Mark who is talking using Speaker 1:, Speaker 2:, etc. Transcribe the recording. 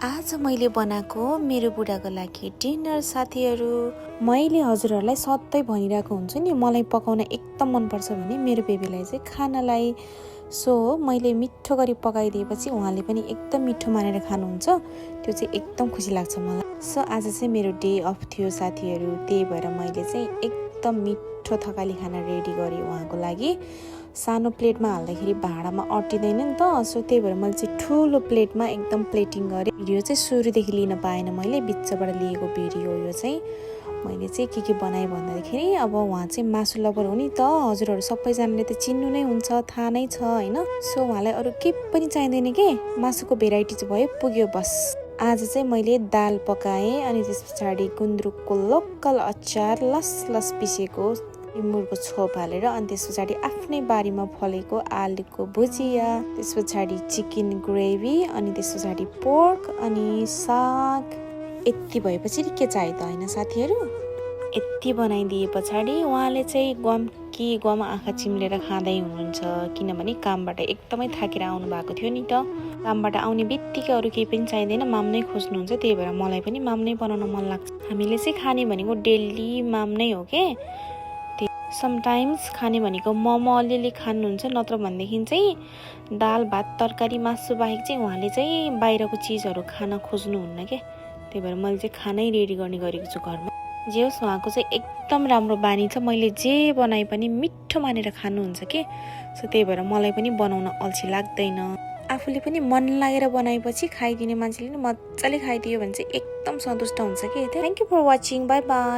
Speaker 1: आज मैले बनाएको मेरो बुढाको लागि डिनर साथीहरू। मैले हजुरहरूलाई सधैँ भनिरहेको हुन्छु नि, मलाई पकाउन एकदम मनपर्छ भने मेरो बेबीलाई चाहिँ खानालाई। सो मैले मिठो गरी पकाइदिएपछि उहाँले पनि एकदम मिठो मानेर खानुहुन्छ, त्यो चाहिँ एकदम खुसी लाग्छ मलाई। सो आज चाहिँ मेरो डे अफ थियो साथीहरू, त्यही भएर मैले चाहिँ एकदम मिठो थकाली खाना रेडी गरेँ उहाँको लागि। सानो प्लेटमा हाल्दाखेरि भाँडामा अटिँदैन नि त, सो त्यही भएर मैले चाहिँ ठुलो प्लेटमा एकदम प्लेटिङ गरेँ। भिडियो चाहिँ सुरुदेखि लिन पाएन मैले, बिचबाट लिएको भिडियो यो चाहिँ। मैले चाहिँ के बनाएँ भन्दाखेरि, अब उहाँ चाहिँ मासु लभर हो नि त, हजुरहरू सबैजनाले त चिन्नु नै हुन्छ, थाहा नै छ होइन। सो उहाँलाई अरू केही पनि चाहिँदैन के, मासुको भेराइटी चाहिँ भयो पुग्यो बस। आज चाहिँ मैले दाल पकाएँ, अनि त्यस पछाडि गुन्द्रुकको लोकल अचार, लस पिसेको मुरको छोप हालेर, अनि त्यस पछाडि आफ्नै बारीमा फलेको आलुको भुजिया, त्यस पछाडि चिकन ग्रेभी, अनि त्यस पछाडि पोर्क अनि साग। यति भएपछि के चाहियो त होइन साथीहरू। यति बनाइदिए पछाडि उहाँले चाहिँ गम आँखा चिम्लेर खाँदै हुनुहुन्छ, किनभने कामबाट एकदमै थाकेर आउनु भएको थियो नि त। कामबाट आउने बित्तिकै अरू केही पनि चाहिँदैन, माम नै खोज्नुहुन्छ, त्यही भएर मलाई पनि माम नै बनाउन मन लाग्छ। हामीले चाहिँ खाने भनेको डेली माम नै हो के। समटाइम्स खाने भनेको मोमो अलिअलि खानुहुन्छ, नत्र भनेदेखि चाहिँ दाल भात तरकारी मासु बाहेक चाहिँ उहाँले चाहिँ बाहिरको चिजहरू खान खोज्नुहुन्न के। त्यही भएर मैले चाहिँ खानै रेडी गर्ने गरेको छु घरमा। जे होस् उहाँको चाहिँ एकदम राम्रो बानी छ, मैले जे बनाए पनि मिठो मानेर खानुहुन्छ के। सो त्यही भएर मलाई पनि बनाउन अल्छी लाग्दैन। आफूले पनि मन लागेर बनाएपछि खाइदिने मान्छेले नि मजाले खाइदियो भने चाहिँ एकदम सन्तुष्ट हुन्छ के। Thank you for watching, bye by.